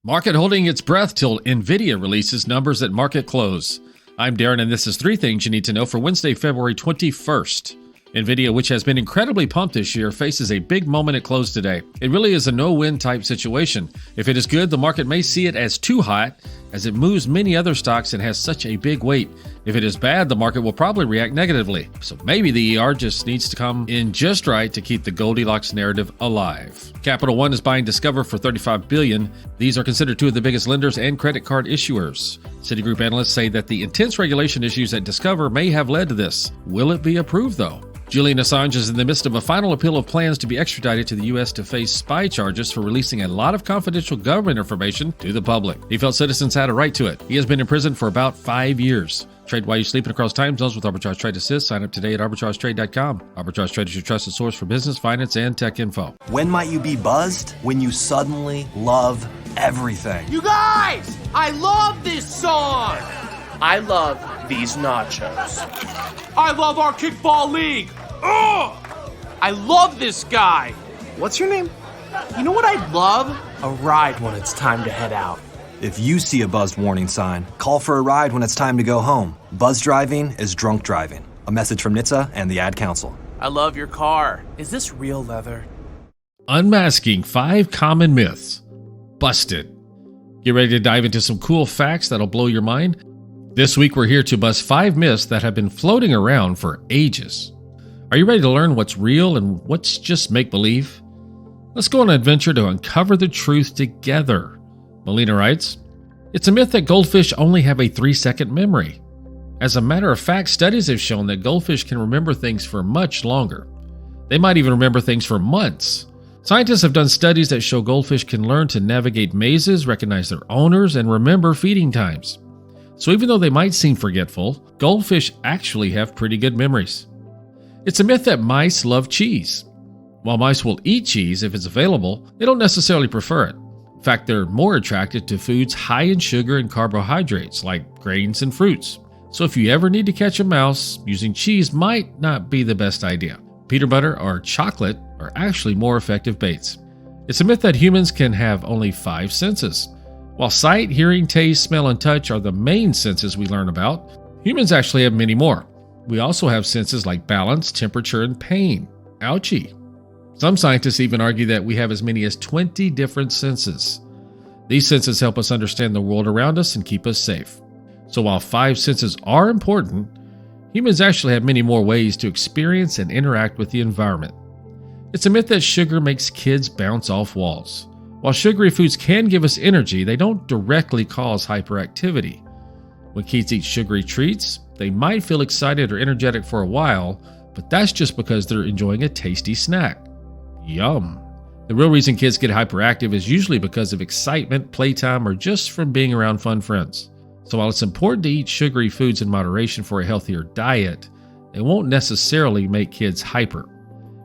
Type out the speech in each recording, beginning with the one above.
Market holding its breath till NVIDIA releases numbers at market close. I'm Darren, and this is 3 things you need to know for Wednesday, February 21st. NVIDIA, which has been incredibly pumped this year, faces a big moment at close today. It really is a no-win type situation. If it is good, the market may see it as too hot, as it moves many other stocks and has such a big weight. If it is bad, the market will probably react negatively. So maybe the ER just needs to come in just right to keep the Goldilocks narrative alive. Capital One is buying Discover for $35 billion. These are considered 2 of the biggest lenders and credit card issuers. Citigroup analysts say that the intense regulation issues at Discover may have led to this. Will it be approved, though? Julian Assange is in the midst of a final appeal of plans to be extradited to the U.S. to face spy charges for releasing a lot of confidential government information to the public. He felt citizens had a right to it. He has been in prison for about 5 years. Trade while you're sleeping across time zones with Arbitrage Trade Assist. Sign up today at arbitragetrade.com. Arbitrage Trade is your trusted source for business, finance, and tech info. When might you be buzzed? When you suddenly love everything. You guys, I love this song. I love these nachos. I love our kickball league. Ugh! I love this guy. What's your name? You know what I'd love? A ride when it's time to head out. If you see a buzzed warning sign, call for a ride when it's time to go home. Buzz driving is drunk driving. A message from NHTSA and the Ad Council. I love your car. Is this real leather? Unmasking 5 common myths. Busted. Get ready to dive into some cool facts that'll blow your mind. This week we're here to bust 5 myths that have been floating around for ages. Are you ready to learn what's real and what's just make-believe? Let's go on an adventure to uncover the truth together. Melina writes, "It's a myth that goldfish only have a 3-second memory. As a matter of fact, studies have shown that goldfish can remember things for much longer. They might even remember things for months. Scientists have done studies that show goldfish can learn to navigate mazes, recognize their owners, and remember feeding times. So even though they might seem forgetful, goldfish actually have pretty good memories. It's a myth that mice love cheese. While mice will eat cheese if it's available, they don't necessarily prefer it. In fact, they're more attracted to foods high in sugar and carbohydrates, like grains and fruits. So if you ever need to catch a mouse, using cheese might not be the best idea. Peanut butter or chocolate are actually more effective baits. It's a myth that humans can have only 5 senses. While sight, hearing, taste, smell, and touch are the main senses we learn about, humans actually have many more. We also have senses like balance, temperature, and pain. Ouchie. Some scientists even argue that we have as many as 20 different senses. These senses help us understand the world around us and keep us safe. So while 5 senses are important, humans actually have many more ways to experience and interact with the environment. It's a myth that sugar makes kids bounce off walls. While sugary foods can give us energy, they don't directly cause hyperactivity. When kids eat sugary treats, they might feel excited or energetic for a while, but that's just because they're enjoying a tasty snack. Yum. The real reason kids get hyperactive is usually because of excitement, playtime, or just from being around fun friends. So while it's important to eat sugary foods in moderation for a healthier diet, they won't necessarily make kids hyper.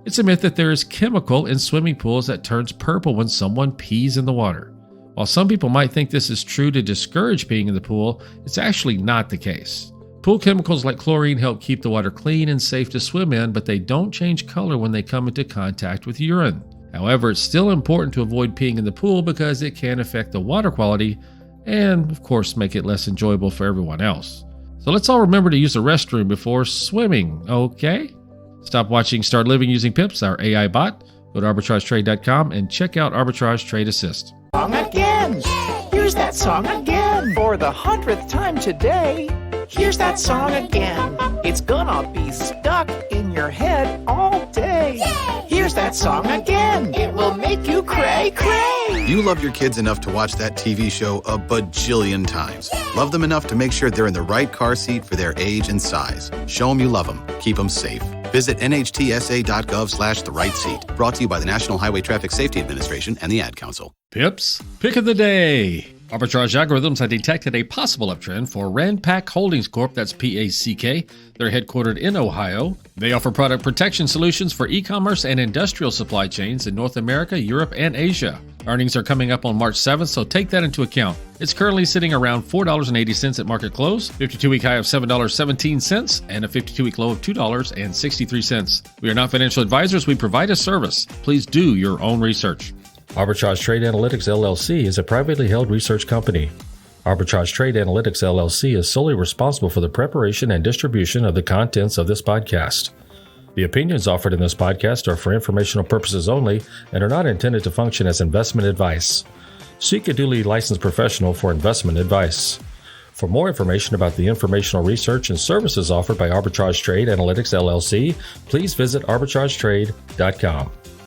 It's a myth that there is chemical in swimming pools that turns purple when someone pees in the water. While some people might think this is true to discourage peeing in the pool, it's actually not the case. Pool chemicals like chlorine help keep the water clean and safe to swim in, but they don't change color when they come into contact with urine. However, it's still important to avoid peeing in the pool because it can affect the water quality and, of course, make it less enjoyable for everyone else. So let's all remember to use the restroom before swimming, okay? Stop watching, start living using Pips, our AI bot. Go to arbitragetrade.com and check out Arbitrage Trade Assist. Song again. Here's that song again. For the 100th time today. Here's that song again. It's gonna be stuck in your head all day. Here's that song again. It will make you cray cray. You love your kids enough to watch that TV show a bajillion times. Love them enough to make sure they're in the right car seat for their age and size. Show them you love them. Keep them safe. Visit nhtsa.gov/the right seat. Brought to you by the National Highway Traffic Safety Administration and the Ad Council. Pips, pick of the day. Arbitrage algorithms have detected a possible uptrend for Ranpak Holdings Corp., that's PACK. They're headquartered in Ohio. They offer product protection solutions for e-commerce and industrial supply chains in North America, Europe, and Asia. Earnings are coming up on March 7th, so take that into account. It's currently sitting around $4.80 at market close, 52-week high of $7.17, and a 52-week low of $2.63. We are not financial advisors. We provide a service. Please do your own research. Arbitrage Trade Analytics LLC is a privately held research company. Arbitrage Trade Analytics LLC is solely responsible for the preparation and distribution of the contents of this podcast. The opinions offered in this podcast are for informational purposes only and are not intended to function as investment advice. Seek a duly licensed professional for investment advice. For more information about the informational research and services offered by Arbitrage Trade Analytics LLC, please visit arbitragetrade.com.